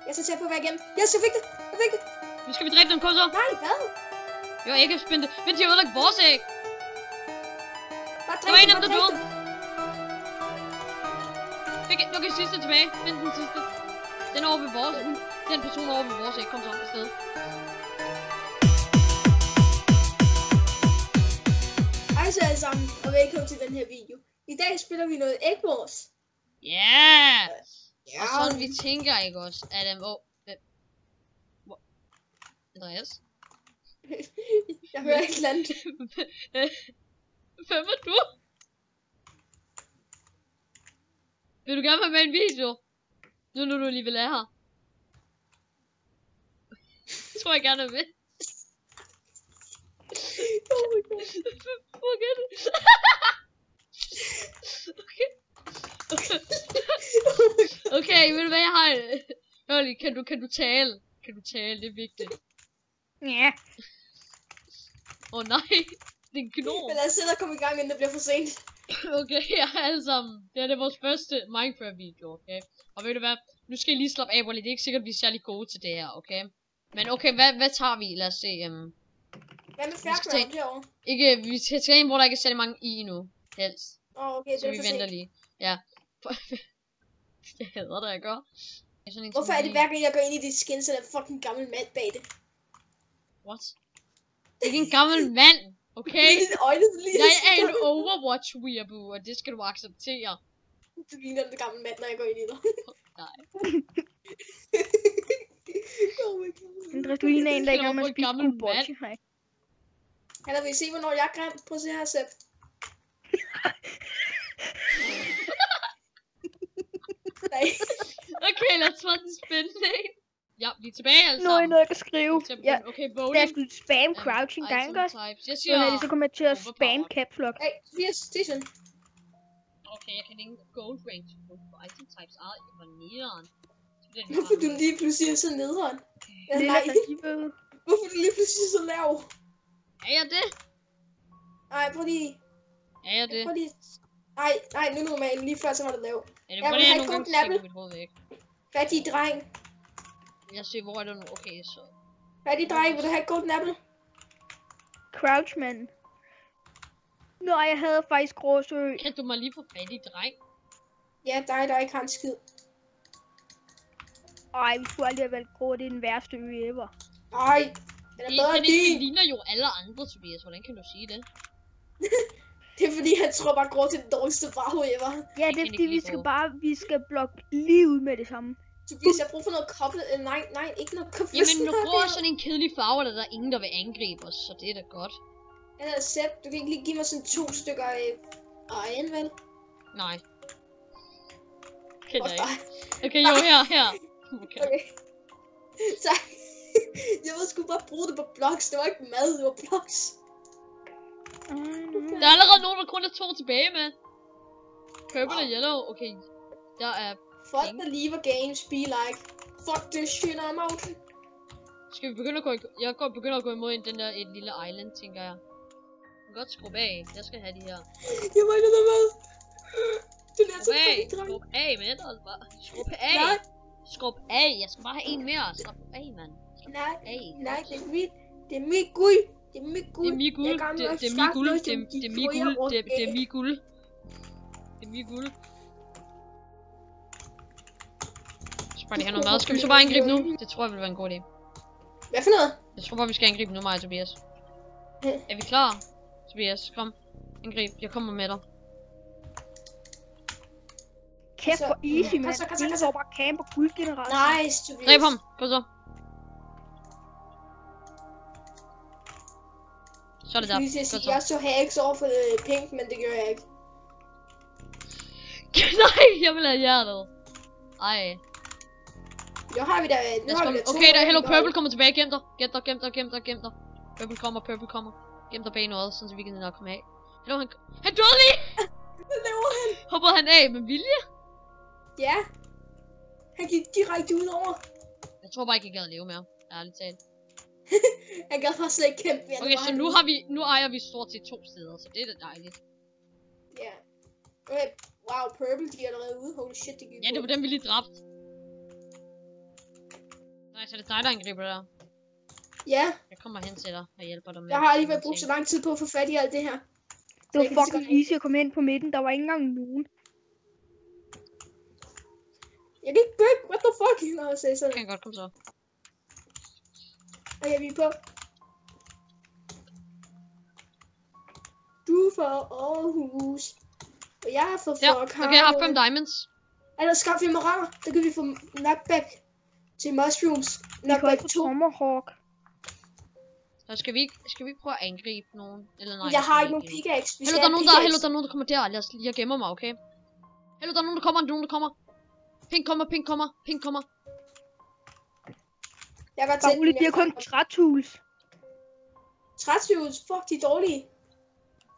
Jeg er så tæt på at være igennem. Yes, jeg fik det. Jeg fik det. Nu skal vi dræbe den så. Nej, hvad? Jeg har ikke spændt det. Vent, de har ødelagt vores æg. Bare Der var en af dem, der dræb døde. Okay, sidste tilbage. Vent den sidste. Den er over ved vores. Den person over ved vores æg. Kom så op i stedet. Hej så alle sammen, og velkommen til den her video. I dag spiller vi noget Egg Wars. Ja! Og sådan vi tænker, ikke også? Adam, Andreas? Jeg hører ikke land. Hvem er du? Vil du gerne være med i en video? Nu du alligevel er her. Jeg tror jeg gerne er med. Oh my god. Okay. Okay, ved du hvad jeg har? Hør lige, kan du tale? Kan du tale? Det er vigtigt. Ja. Nej, det er en gnom. Men lad os se at komme i gang, inden det bliver for sent. Okay, ja, alle sammen. Det er vores første Minecraft video, okay? Og ved du hvad? Nu skal I lige slappe af, hvor det er ikke sikkert, at vi er særlig gode til det her, okay? Men okay, hvad tager vi? Lad os se. Hvad med Fairground herovre? Ikke, vi skal tage en, hvor der ikke er særlig mange i nu. Helst. Okay, så vi venter lige. Ja. Jeg hader det, jeg gør. Hvorfor er det hver gang jeg går ind i dit skin, så er der fucking gammel mand bag det? What? Det er ikke en gammel mand, okay? Det er dine øjne, så lige. Jeg er en Overwatch weeaboo, og det skal du acceptere. Du ligner den gamle mand, når jeg går ind i dig. Nej. Oh my god. Andreas, du ligner en, der ikke har med at spise Gucci. Hej. Hanna, vil I se, hvornår jeg er grim? Prøv at se her, Sepp. Nej. Okay, lad os få den spændende. Ja, vi er tilbage alle sammen. Nu er noget, jeg kan skrive. Ja. Okay, Da jeg skulle spam crouching gang, jeg siger... så kommer jeg til at spam caps lock. Hey, Tobias, station. Okay, jeg kan ikke gold range for item types. Jeg var nederen. Hvorfor du lige pludselig er så nederen? Ja, Det nej. er Hvorfor du lige pludselig er så lav? Er jeg det? Nej, prøv lige. Er jeg det? Prøv lige. Nej, nu er normalt. Lige før så var det lav. Er det Ja, på vil det, du jeg have nogle gange god knappe? tænker mit hoved væk? Fattig dreng. Jeg ser, hvor er det nu? Okay, så... Fattig dreng, vil du have et golden apple? Crouchman. Nej, jeg havde faktisk Gråsø. Kan du mig lige få fat i dreng? Ja, dig, der ikke har en skid. Ej, vi skulle aldrig have valgt Grå. Det er den værste ø ever. Ej, den er bedre end Det din. ligner jo alle andre, Tobias. Hvordan kan du sige det? Det er fordi, han tror bare Grå til den dårligste farve ever. Ja, det er fordi, vi skal blokke lige ud med det samme. Tobias, jeg har brug for noget koblet. Nej, ikke noget koblet. Jamen, nu Grå er sådan en kedelig farve, der er ingen, der vil angribe os. Så det er da godt. Ja, Sepp, du kan ikke lige give mig sådan 2 stykker iron, vel? Nej. Okay, jo, her. Okay. Så jeg ved sgu bare bruge det på blocks. Det var ikke mad, det var blocks. Der er allerede nogen, der kun er 2 tilbage med. Purple og yellow. Okay. Der er Fuck the lever games be like. Fuck this shit, I'm out. Skal vi begynde at gå jeg begynder at gå imod den der et lille island, tænker jeg. Jeg kan godt skrubbe af. Jeg skal have de her. Jeg mangler noget mad. Det er så Skrub af med det, altså bare. Skrub af. Nej. Skrub af. Jeg skal bare have en mere. Slap af, mand. Nej, af. det er mit. Det er mit guld. Det er mit guld. Det er mit guld. Det er mit guld. Det er mit guld. Det er mit guld. Det er mit guld. Så bare lige have noget mad. Skal vi så bare angribe nu? Det tror jeg vil være en god idé. Hvad for noget? Jeg tror bare vi skal angribe nu, mig og Tobias. Er vi klar? Tobias, kom. Angrib. Jeg kommer med dig. Kæft for easy, mand. Det er bare camp og guldgenerator. Nice, Tobias. Dræb ham. Kom så. Så er det der. Jeg så hacks over for pink, men det gør jeg ikke. Nej, jeg vil have hjertet. Ej. Nu har vi da okay, der Hello Purple kommer tilbage. Gem dig. Purple kommer. Gem dig bag noget, så vi kan nok komme af. Hello, han døde lige! Hvad laver han? Hoppede han af med vilje? Ja. Han gik direkte ud over. Jeg tror bare ikke, jeg gad leve mere. Ærligt talt. Han gad faktisk slet ikke kæmpe mere. Okay, så nu ejer vi stort set 2 steder, så det er da dejligt. Ja. Okay, wow, Purple, de er allerede ude. Holy shit, det gik. Ja, det var dem, vi lige dræbte. Nej, så det er dig, der angriber der. Ja. Jeg kommer hen til dig og hjælper dig med. Jeg har alligevel brugt så lang tid på at få fat i alt det her. Det var fucking easy at komme ind på midten. Der var ikke engang nogen. Jeg kan ikke bygge. What the fuck? Nå, jeg sagde sådan. Jeg kan godt komme så. Okay, vi er på. Du får Aarhus. Og jeg har fået Ja, fuck. okay, jeg har 5 diamonds. Ellers skaffer vi moraler. Der kan vi få knockback til mushrooms. Vi kan Knockback også 2. få Tomahawk. Så skal vi ikke prøve at angribe nogen? Eller nej, Jeg har ikke nogen pickaxe. Hello, der er nogen, der kommer der. Jeg gemmer mig, okay? Hello, der er nogen, der kommer. Pink kommer. Jeg kan Bare roligt, de har kun trætools. Trætshjul. Fuck, de er dårlige.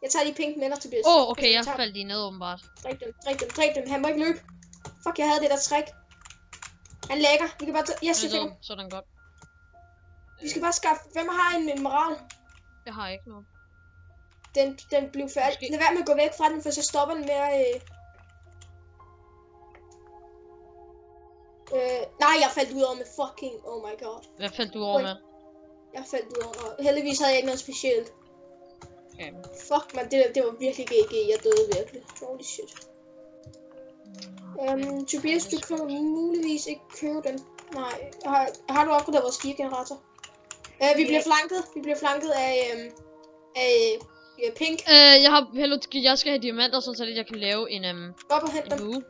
Jeg tager de pink med dig til bedst. Okay, jeg faldt lige ned åbenbart. Dræb dem. Han må ikke løbe. Fuck, jeg havde det der trick. Han lægger. Vi kan bare tage... Yes, jeg fik ham. Sådan godt. Vi skal bare skaffe... Hvem har en moral? Jeg har ikke noget. Den blev færdig. Lad være med at gå væk fra den, for så stopper den med at... Nej, jeg faldt ud over med fucking... Oh my god. Hvad faldt du over med? Jeg faldt ud over... Heldigvis havde jeg ikke noget specielt. Okay. Fuck, man, det var virkelig GG. Jeg døde virkelig. Holy shit. Tobias, du kan muligvis ikke købe den. Nej. Har du opgraderet vores geargenerator? Vi bliver flanket af pink. Jeg skal have diamanter, så jeg kan lave en Op og hent dem. bue.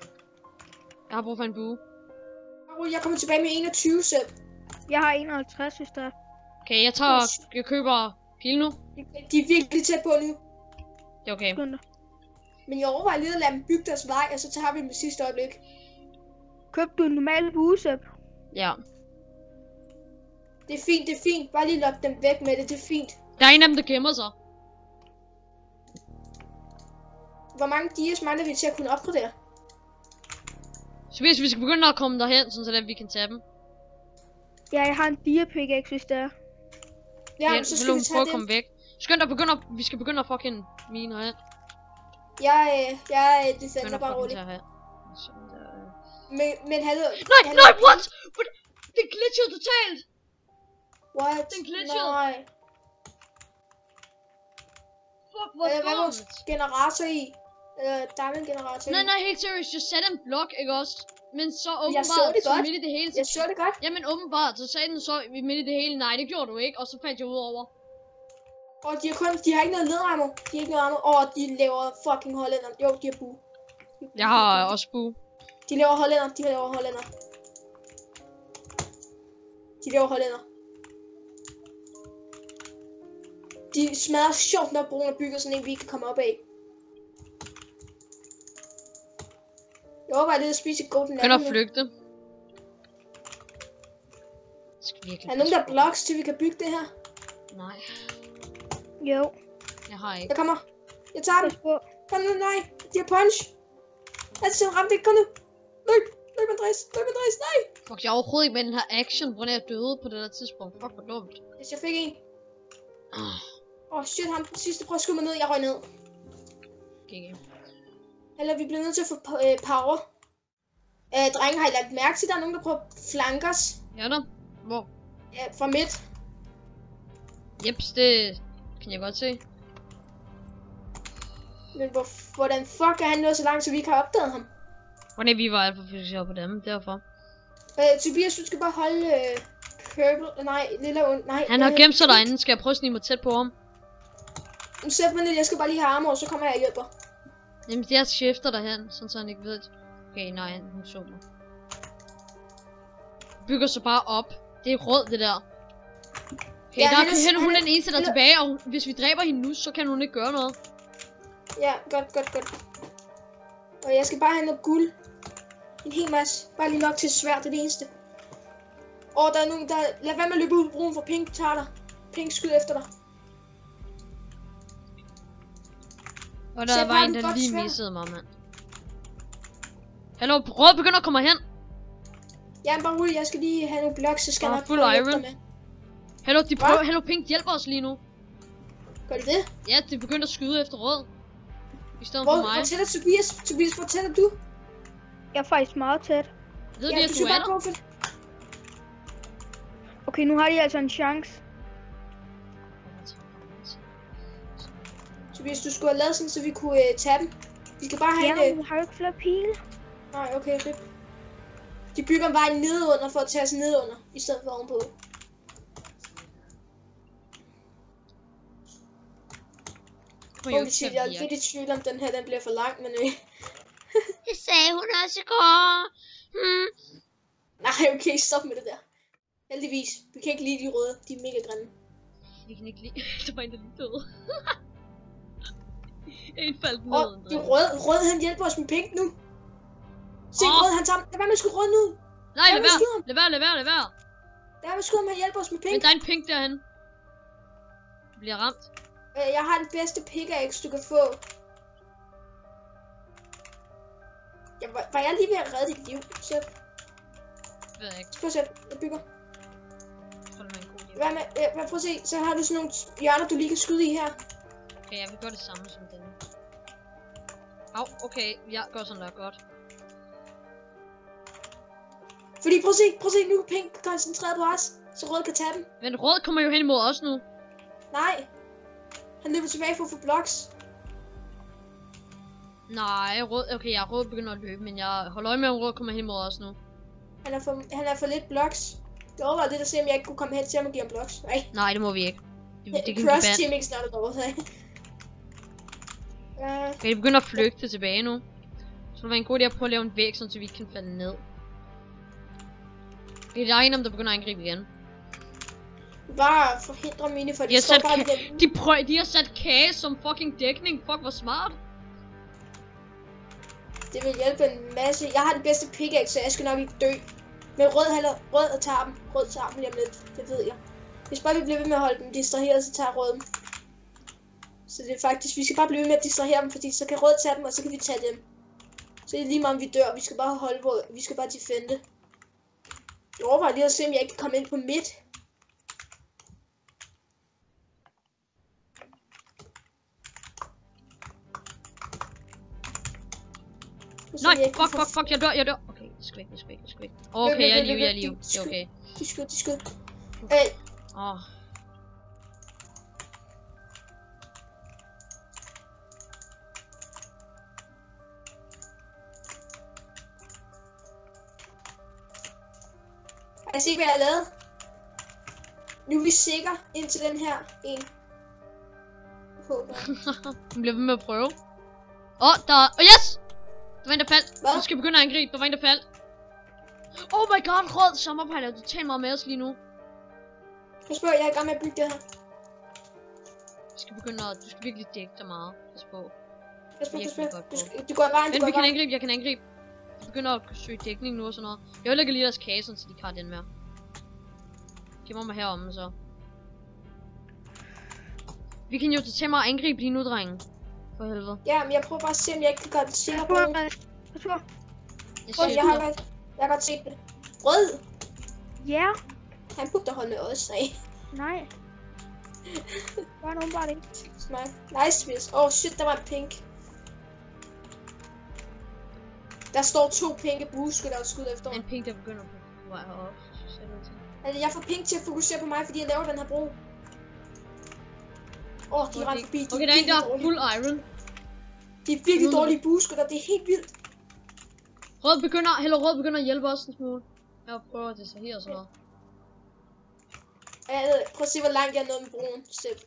Jeg har brug for en bue. Jeg kommer tilbage med 21 selv. Jeg har 51, hvis der er. Okay, jeg køber pil nu. De er virkelig tæt på nu. Det er okay. Sekunder. Men jeg overvejer lige at lade dem bygge deres vej, og så tager vi dem i sidste øjeblik. Køb du en normal busep? Ja. Det er fint. Bare lige lokke dem væk med det er fint. Der er en af dem, der gemmer sig. Hvor mange dias mangler vi til at kunne opgradere? Så hvis vi skal begynde at komme derhen, så vi kan tage dem. Ja, jeg har en dia-pickaxe, hvis det er. Ja, så skal vi tage at komme væk. Skynd dig, vi skal begynde at fucking mine herhen. Jeg defender bare roligt. Men hallo... Nej, what? Det glitchede totalt! What? Den glitchede! Nej. Fuck, hvor Hvad er vores generator i? Diamond generator i? Nej, helt seriøst, jeg satte en blok, ikke også? Men så åbenbart, jeg så det godt. midt i det hele... Jeg så det godt. Jamen åbenbart, så sagde den så midt i det hele, nej, det gjorde du ikke, og så faldt jeg ud over. Og de har ikke noget ledrammer. De laver fucking hollænder. Jo, de har bue. Jeg har også bue. De laver hollænder. De smadrer sjovt nok broen og bygger sådan en, vi kan komme op af. Jeg overvejer lidt at spise et golden apple. Kan du flygte? Er der nogen der blocks til vi kan bygge det her? Nej. Jo. Jeg har ikke. Jeg kommer. Jeg tager dem. Kom nu, nej. De har punch. Altså, ramt det. Kom nu. Løb, Andreas, nej. Fuck, jeg er overhovedet ikke med den her action, hvor jeg døde på det der tidspunkt. Fuck, hvor dumt. Hvis jeg fik en. Shit, ham den sidste. Prøv at skyde mig ned. Jeg røg ned. Okay. Eller vi bliver nødt til at få power. Drenge, har I lagt mærke til, at der er nogen, der prøver at flanke os? Ja da. Hvor? Ja, fra midt. Jeps, det kan jeg godt se. Men hvordan fuck er han nået så langt, så vi ikke har opdaget ham? Hvordan vi var alt for fokuseret på dem, derfor. Tobias, du skal bare holde purple, nej. Han har gemt sig derinde, skal jeg prøve at snige mig tæt på ham? Sæt mig ned, jeg skal bare lige have armor, og så kommer jeg og hjælper. Jamen, jeg skifter derhen, sådan så han ikke ved, okay, nej, hun så mig. Bygger sig bare op. Det er rød, det der. Okay, ja, hun er den eneste, der er tilbage, og hvis vi dræber hende nu, så kan hun ikke gøre noget. Ja, godt. Og jeg skal bare have noget guld. En hel masse. Bare lige nok til svært, det er det eneste. Og der er nogen, der... Lad være med at løbe ud på broen, for Pink tager dig. Pink skyder efter dig. Og der var en, der lige missede mig, mand. Hallo, rød begynder at komme hen. Ja, bare rolig, jeg skal lige have nogle blocks, så skal jeg nok prøve at hjælpe dig med. Hallo, Pink hjælper os lige nu. Gør det det? Ja, det begynder at skyde efter rød. I stedet for mig. Hvor tæt er Tobias? Tobias, hvor tæt er du? Jeg er faktisk meget tæt. Ved de, at du er der? Okay, nu har de altså en chance. Så hvis du skulle have lavet sådan, så vi kunne tage dem. Vi skal bare have Ja, men har jo ikke flere pile. Nej, okay, rip. De bygger en vej nedenunder for at tage os nedenunder, i stedet for ovenpå. Holy shit, jeg er lidt i tvivl om den her, den bliver for lang, men Det sagde hun også i går. Nej, okay, stop med det der. Heldigvis, vi kan ikke lide de røde, de er mega grimme. Vi kan ikke lide. Der var en, der lige døde. En faldt ned. Og de røde, han hjælper os med pink nu. Se, røde, han tager. Lad være med at skyde røde nu. Nej, lad være. Lad være. Lad være med at skyde ham, han hjælper os med pink. Men der er en pink derhen. Du bliver ramt. Jeg har den bedste pickaxe, du kan få. Var jeg lige ved at redde dit liv? Shit. Ved jeg ikke. Prøv at se, jeg bygger. Jeg tror, det var en god idé. Prøv at se, så har du sådan nogle hjørner, du lige kan skyde i her. Okay, jeg vil gøre det samme som denne. Au, okay, jeg gør sådan der godt. Fordi prøv at se, nu er pink koncentreret på os, så rød kan tage dem. Men rød kommer jo hen imod os nu. Nej. Han løber tilbage for at få blocks. Nej, rød, okay, jeg er rød begynder at løbe, men jeg holder øje med, om rød kommer hen imod os nu. Han er for lidt blocks. Jeg overvejede lidt at se, om jeg ikke kunne komme hen til ham og give ham blocks. Nej, det må vi ikke. Det kan cross teaming starter dog. Okay, det begynder at flygte tilbage nu. Så det var en god idé at prøve at lave en væg, så vi ikke kan falde ned. Det er en om der begynder at angribe igen. Bare forhindre mine, for de har sat kage som fucking dækning. Fuck, hvor smart. Det vil hjælpe en masse. Jeg har den bedste pickaxe, så jeg skal nok ikke dø. Men rød tager dem. Rød tager dem lige om lidt. Det ved jeg. Hvis bare vi bliver ved med at holde dem distraheret, så tager rød dem. Så det er faktisk, vi skal bare blive ved med at distrahere dem, fordi så kan rød tage dem, og så kan vi tage dem. Så det er lige meget om vi dør. Vi skal bare holde på. Vi skal bare defende. Jeg overvejer lige at se, om jeg ikke kan komme ind på midt. Nej, fuck, jeg dør. Okay, det skal væk. Okay, jeg er liv. Det er okay. De skud. Jeg ser, hvad jeg har lavet. Nu er vi sikre indtil den her en. Den bliver ved med at prøve. Yes! Der var en, der faldt. Hvad? Du skal begynde at angribe. Der var en, der faldt. Oh my god, rød sommerpejler. Du taler meget med os lige nu. Pas på, jeg er i gang med at bygge det her. Du skal virkelig dække dig meget. Pas på. Du går i vejen, Men vi kan angribe, jeg kan angribe. Du begynder at søge dækning nu og sådan noget. Jeg vil lægge lige deres kage, så de kan den med. De må mig heromme så. Vi kan jo tage mig og angribe lige nu, drenge. For helvede. Ja, men jeg prøver bare at se, om jeg ikke kan gøre det sikker på. Jeg har godt set det. Rød! Ja. Han burde holde med os, Nej. Bare nogen bare det. Nice, Vis. Shit, der var en pink. Der står 2 pinke buske, der er skudt efter. En pink, der begynder på vej heroppe. Altså, jeg får pink til at fokusere på mig, fordi jeg laver den her bro. De er ret forbi. Okay, der er en, der er fuld iron. De er virkelig dårlige busker, der. Det er helt vildt. Rød begynder at hjælpe os en smule. Jeg prøver at distrahere og sådan noget. Prøv at se, hvor langt jeg er nået med broen. Selv.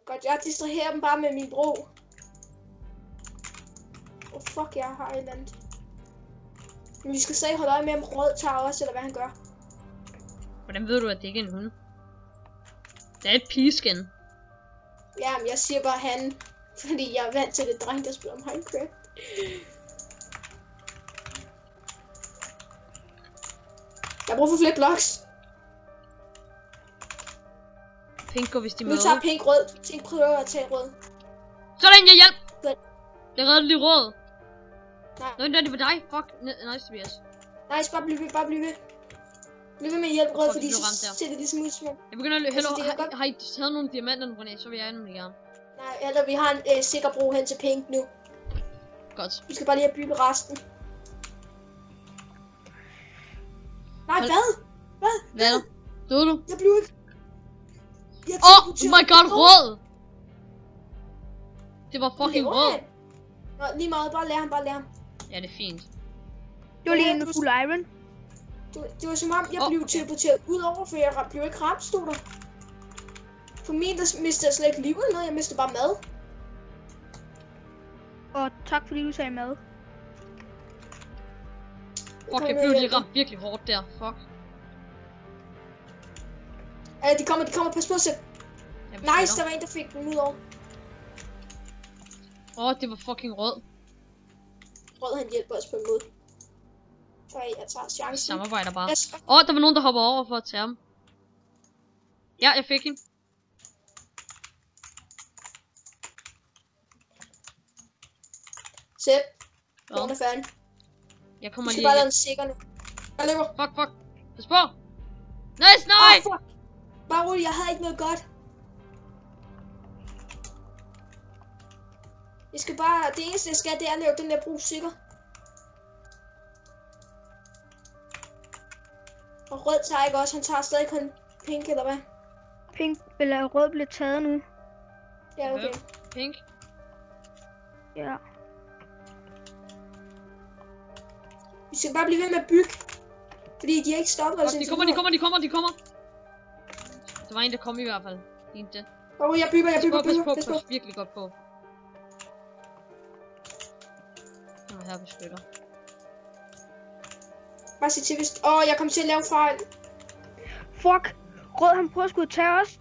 Godt, jeg distraherer dem bare med min bro. Fuck, jeg har et eller andet. Men vi skal stadig holde øje med, om rød tager også, eller hvad han gør. Hvordan ved du, at det ikke er en hund? Det er et pigeskin. Ja, men jeg siger bare han. Fordi jeg er vant til det dreng, der spiller Minecraft. Jeg bruger for flere blocks. Pink går, hvis de møder. Nu tager pink rød. Pink prøver at tage rød. Sådan, jeg hjælp! Good. Jeg redder lige rød. Nej. Nå, det var dig. Fuck. Nice, Tobias. Nice, bare bliv ved. Bliv ved med at hjælpe rød, fordi så ser det ligesom ud som om. Jeg begynder at løbe. Har I taget nogle diamanter, René? Så vil jeg nemlig gerne. Nej, eller vi har en sikker bro hen til pink nu. Godt. Vi skal bare lige have bygget resten. Nej, hvad? Døde du? Jeg blev ikke... Oh my god, rød! Det var fucking rød. Nå, lige meget, bare lær ham. Ja, det er fint. Det var lige en fuld iron. Det var som om, jeg blev teleporteret ud over, for jeg blev ikke ramt, stod der. For min, der mistede jeg slet ikke liv eller noget, jeg mistede bare mad. Og tak fordi du sagde mad. Fuck, jeg blev lige ramt virkelig hårdt der. Fuck. Ja, de kommer, pas på sig. Nice, der var en, der fik den ud over. Det var fucking rød. Rød, han hjælper os på en måde. Så jeg tager chancen. Vi samarbejder bare. Der var nogen, der hopper over for at tage ham. Ja, jeg fik hende. Sæt. Nogen er færdig. Jeg kommer lige. lige. Du skal bare lade den sikker nu. Jeg løber. Fuck. Pas på. Nice, nej! Fuck. Bare rolig, jeg havde ikke noget godt. Jeg skal bare, det eneste jeg skal, det er at lave den der brug sikker. Og rød tager ikke også, han tager stadig kun pink, eller hvad? Pink eller rød bliver taget nu. Ja, okay. Pink? Ja. Vi skal bare blive ved med at bygge. Fordi de har ikke stoppet os. De kommer. Der var en, der kom i hvert fald. Fint det. Jeg bygger. Pas på. Virkelig godt på. Her beskytter. Bare sig til, hvis... jeg kom til at lave fejl. Fuck! Rød, han prøver at skulle tage os.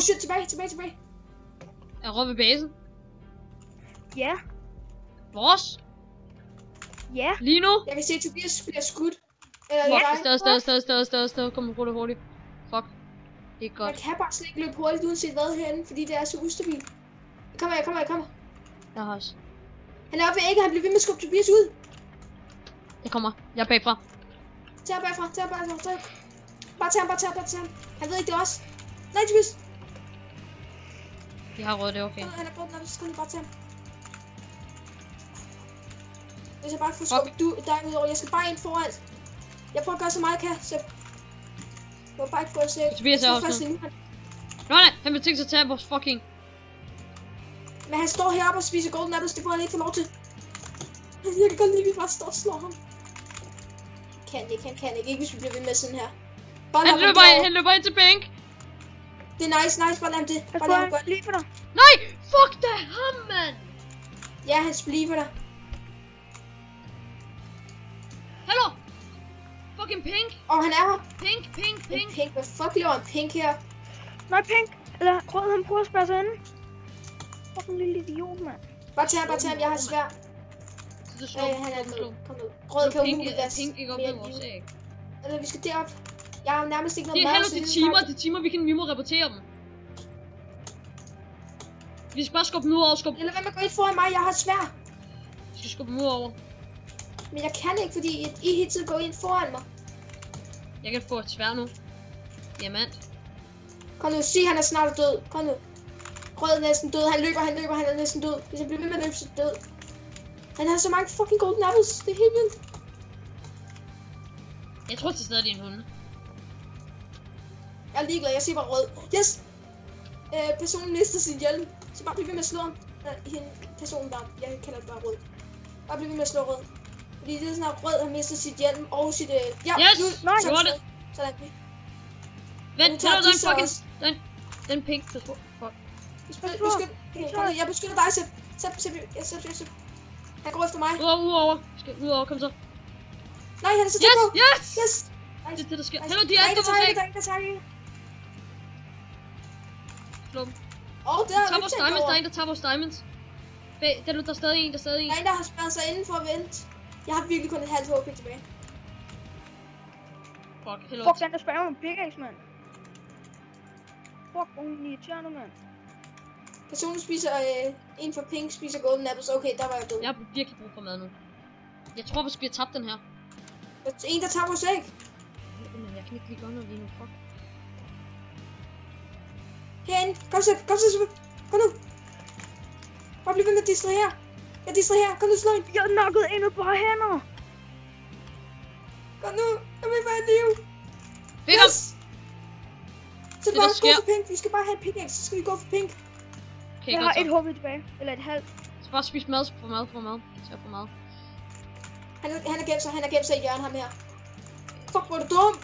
Shit, tilbage. Er Rød ved basen? Ja. Vores? Ja. Lige nu? Jeg kan se, at Tobias bliver skudt. Sted. Kom hurtigt. Fuck. Det er godt. Jeg kan bare slet ikke løbe hurtigt uanset hvad herinde, fordi det er så ustabilt. Jeg kommer. Jeg har også. Han er oppe ved ægget, han bliver ved med at skubbe Tobias ud. Jeg kommer. Jeg er bagfra. Tag bagfra. Bare tag ham. Han ved ikke det også. Nej, Tobias. Jeg har rød, det er okay. Han er brugt, så skal du bare tage ham. Jeg skal bare få skubbet dig ud over. Jeg skal bare ind foran. Jeg prøver at gøre så meget jeg kan, så... Jeg må bare ikke få at slæbe. Tobias er også nu. Nej, han vil tænke sig at tage vores fucking... Men han står heroppe og spiser golden apples, det får han ikke få lov til. Jeg kan godt lide, at vi bare står og slår ham. Han kan ikke, hvis vi bliver ved med sådan her. Han løber ind til Pink. Det er nice, bare lad ham det. Bare lad ham godt. Lige for dig. Nej, fuck da ham, mand. Ja, han spliver dig. Hallo. Fucking Pink. Han er her. Pink. Hvad fuck laver en Pink her? Nej, Pink. Eller Rød, han prøver at spærre sig inde. Fucking lille idiot, mand. Bare tag ham, jeg har svær. Han er død. Kom nu. Rød kan umuligt være Pink ikke op med vores æg. Eller vi skal derop. Jeg har nærmest ikke noget mad. Det er timer, vi må rapportere dem. Vi skal bare skubbe dem ud over, Eller hvad med at gå ind foran mig, jeg har svær. Vi skal skubbe dem ud over. Men jeg kan ikke, fordi I hele tiden går ind foran mig. Jeg kan få et svær nu. Diamant. Kom nu, sig han er snart død. Kom nu. Rød er næsten død, han løber, han er næsten død. Hvis han bliver ved med at løbe, så død. Han har så mange fucking golden apples, det er helt vildt. Jeg tror til stedet, det er en hunde. Jeg er ligeglad, jeg siger bare rød. Yes! Personen mister sin hjelm. Så bare bliv ved med at slå ham. Personen der, jeg kalder det bare rød. Bare bliv ved med at slå rød. Fordi det er sådan, at rød har mistet sit hjelm og sit... yes! Gjorde det! Sådan. Vent, den pink. Fuck. Jeg beskytter dig, Sepp. Han går efter mig. Udover, kom så. Nej, han er så tæt på. Yes! Det er det, der sker. Hallo, de er efter vores æg. Slå dem. Der er en, der tager vores diamonds. Der er stadig en. Der er en, der har spærret sig inden for at vente. Jeg har virkelig kun et halvt HP tilbage. Fuck, den der spærrer med pickaxe, mand. Fuck, hun er irriterende, mand. Personen spiser, en for Pink spiser golden apples. Okay, der var jeg død. Jeg har virkelig brug for mad nu. Jeg tror, vi har tabt den her. En, der tager vores æg. Men jeg kan ikke lige gøre noget lige nu, fuck. Herinde, kom så, kom nu. Bare bliv ved med at distrahere. Jeg distraherer, kom nu, slå ind. Jeg er nokket endnu på hænder. Kom nu. Jeg vil være liv. Fik ham. Så Det, bare der gå sker- for pink. Vi skal bare have pickaxe, så skal vi gå for pink. Okay, Jeg godt har et så. HP tilbage. Eller et halvt. Så bare spis mad, få mad. Så få mad. Han har gemt sig i hjørnet, ham her. Fuck, hvor er du dum.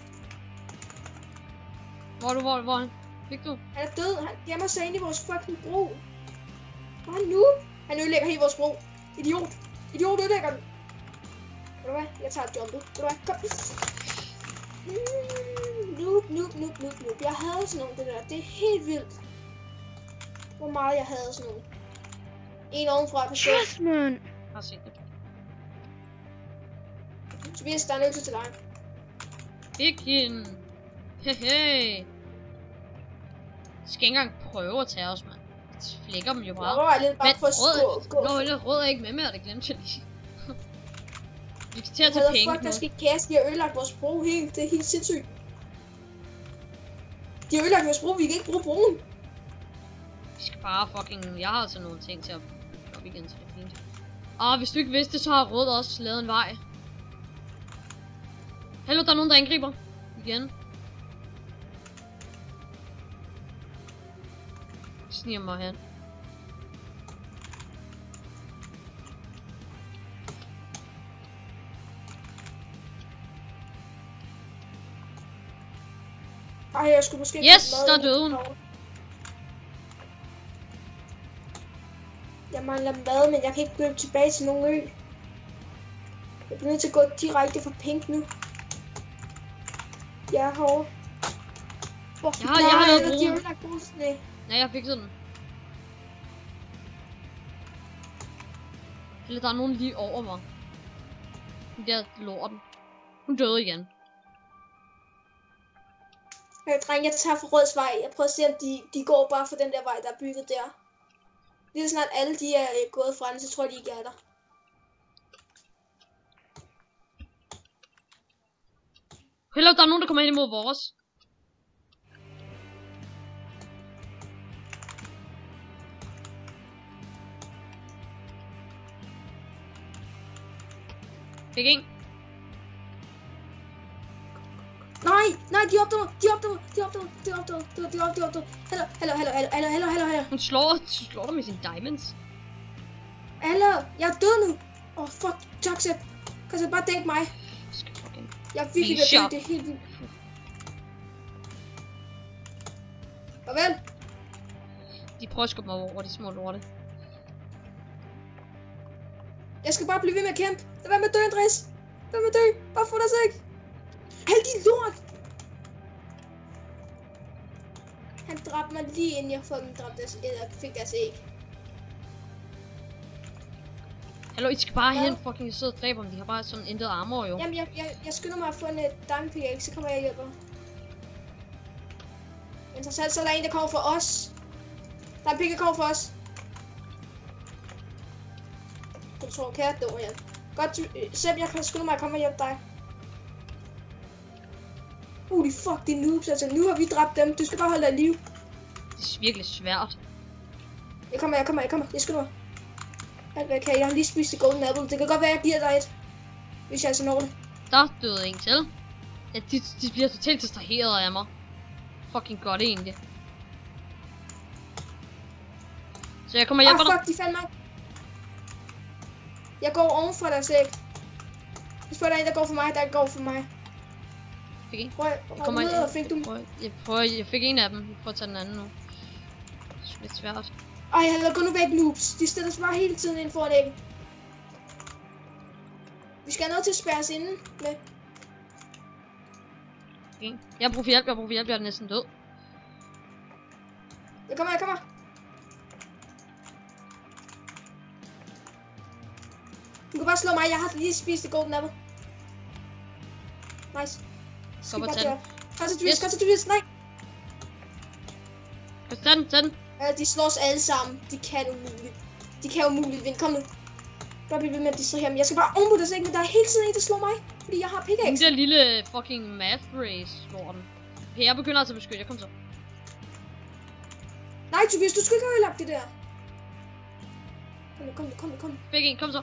Hvor er han? Fik du? Han er død. Han gemmer sig inde i vores fucking bro. Hvor er han nu? Han ødelægger hele vores bro. Idiot ødelægger den. Ved du hvad? Jeg tager jumpet. Ved du hvad? Kom. Noob. Jeg havde sådan nogle, det der. Det er helt vildt. Hvor meget jeg havde sådan nogle. En ovenfra på sjov. Yes, man. Jeg har set det. Tobias, der er nødt til dig. Fik hende. Hehe. De skal ikke engang prøve at tage os, mand. De flækker dem jo Jeg bare. var lidt bare for at gå. Rød er ikke med mere, det glemte jeg lige. Vi skal til at tage Hvad penge fuck, der nu. skal kaste. De har ødelagt vores bro helt. Det er helt sindssygt. De har ødelagt vores bro. Vi kan ikke bruge broen. Vi skal bare fucking... Jeg har altså nogle ting til at bygge op igen, så det er fint. Hvis du ikke vidste det, så har Rød også lavet en vej. Hallo, der er nogen, der angriber. Igen. Sniger mig hen. Ej, jeg skulle måske... Yes, der er døden. Jeg mangler mad, men jeg kan ikke gå tilbage til nogen ø. Jeg bliver nødt til at gå direkte for pink nu. Jeg er hård. Jeg har lavet de har broen. ødelagt broen. Nej, jeg fik sådan. Eller der er nogen lige over mig. Den der lorten. Hun døde igen. Dreng, jeg tager for Røds vej. Jeg prøver at se, om de går bare for den der vej, der er bygget der. Lige så snart alle de er gået fra den, så tror jeg, de ikke er der. Hello, der er nogen, der kommer hen imod vores. Fik en. Nej, de opdager mig. Hallo. Hun slår dig med sine diamonds. Hallo, jeg er død nu. Fuck, Toxic. Kan så bare dænke mig. Skal fucking... Jeg er virkelig ved at dø, det er helt vildt. Farvel. De prøver at skubbe mig over, de små lorte. Jeg skal bare blive ved med at kæmpe. Lad være med at dø, Andreas. Lad være med at dø. Bare få dig sæk. Alt de lort. Han dræbte mig lige inden jeg fik deres æg. Hallo, I skal bare Hvad? hen fucking sidde og dræbe dem. De har bare sådan intet armor jo. Jamen, jeg skynder mig at få en diamond pickaxe, så kommer jeg og hjælper. Interessant, så er der en, der kommer for os. Der er en pik, der kommer for os. Jeg tror, kan jeg dø igen. Godt, Seb, jeg kan skynde mig at komme og hjælpe dig. Holy fuck, det er noobs, altså nu har vi dræbt dem. Du skal bare holde dig i live. Det er virkelig svært. Jeg kommer. Jeg skynder mig. Alt hvad jeg kan. Jeg har lige spist det golden apple. Det kan godt være, jeg giver dig et. Hvis jeg altså når det. Der døde en til. Ja, de bliver totalt distraheret af mig. Fucking godt egentlig. Så jeg kommer og hjælper dig. Fuck, de fandt mig. Jeg går ovenfra deres æg. Hvis der er en, der går for mig, der går for mig. Fik en. Prøv at fik du. Jeg fik en af dem. Jeg prøver at tage den anden nu. Det er lidt svært. Ej, gå nu væk, noobs. De stiller sig bare hele tiden ind foran æggen. Vi skal have noget til at spærre os inde med. Okay. Jeg har brug for hjælp, jeg er næsten død. Jeg kommer. Du kan bare slå mig, jeg har lige spist det golden apple. Nice. Kom og tag den. Kom til Tobias, nej. Tag den. De slår os alle sammen. De kan umuligt vinde. Kom nu. Bare blive ved med at distrahere ham. Jeg skal bare ombud dig, men der er hele tiden en, der slår mig. Fordi jeg har Den pickaxe. der lille fucking math race slår den. Okay, jeg begynder altså at beskytte. Jeg kom så. Nej, Tobias, du skulle ikke have ødelagt det der. Kom nu. Fik en, kom så.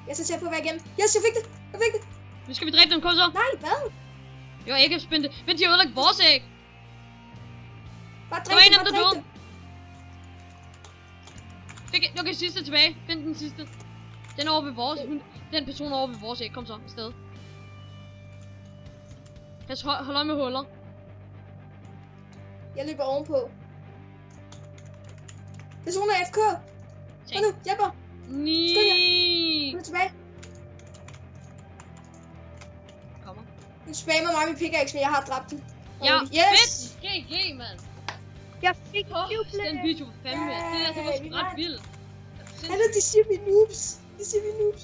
Jeg er så tæt på at være igennem. Yes, jeg fik det. Jeg fik det. Nu skal vi dræbe dem, kom så. Nej, hvad? Jo, ikke spændt. Vent, de har ødelagt vores æg. Bare Der var dræb en dem, af dem, bare der dræb døde. dem. Okay, sidste tilbage. Find den sidste. Den er over ved vores. Den person er over ved vores æg. Kom så, afsted. Pas hold øje med huller. Jeg løber ovenpå. Personen er FK. Kom nu, hjælper. Kom nu tilbage. Kommer. Nu spammer mig med pickaxe, men jeg har dræbt den. Ja, Yes! fedt! GG, mand. Jeg fik Den video var fandme. Det var sgu ret vildt. Hallo, de siger vi noobs. De siger vi noobs.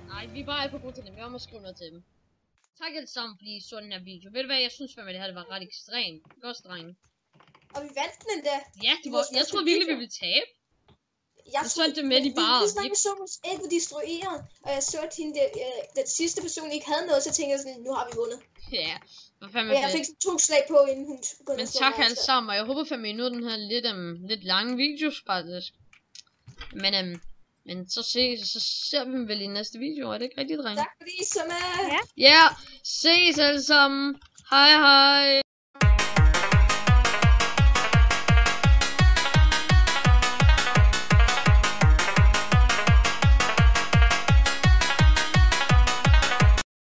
Nej, vi er bare alt for gode til dem. Jeg må skrive noget til dem. Tak alle sammen, fordi I så den her video. Ved du hvad, jeg synes fandme, det her var ret ekstremt. Godt, drenge. Og vi vandt den endda. Ja, det var, jeg troede virkelig, vi ville tabe. Jeg så det med, de bare... Vi så vores æg var destrueret, og jeg så, at hende, den sidste person ikke havde noget, så tænkte jeg sådan, nu har vi vundet. Ja, hvad fandme Og jeg fik sådan 2 slag på, inden hun begyndte men at slå tak mig. alle sammen, og jeg håber fandme, I nåede den her lidt lange video, faktisk. Men så ser vi dem vel i næste video, er det ikke rigtigt, drenge? Tak fordi I så med. Ja. Ja, ses alle sammen. Hej hej.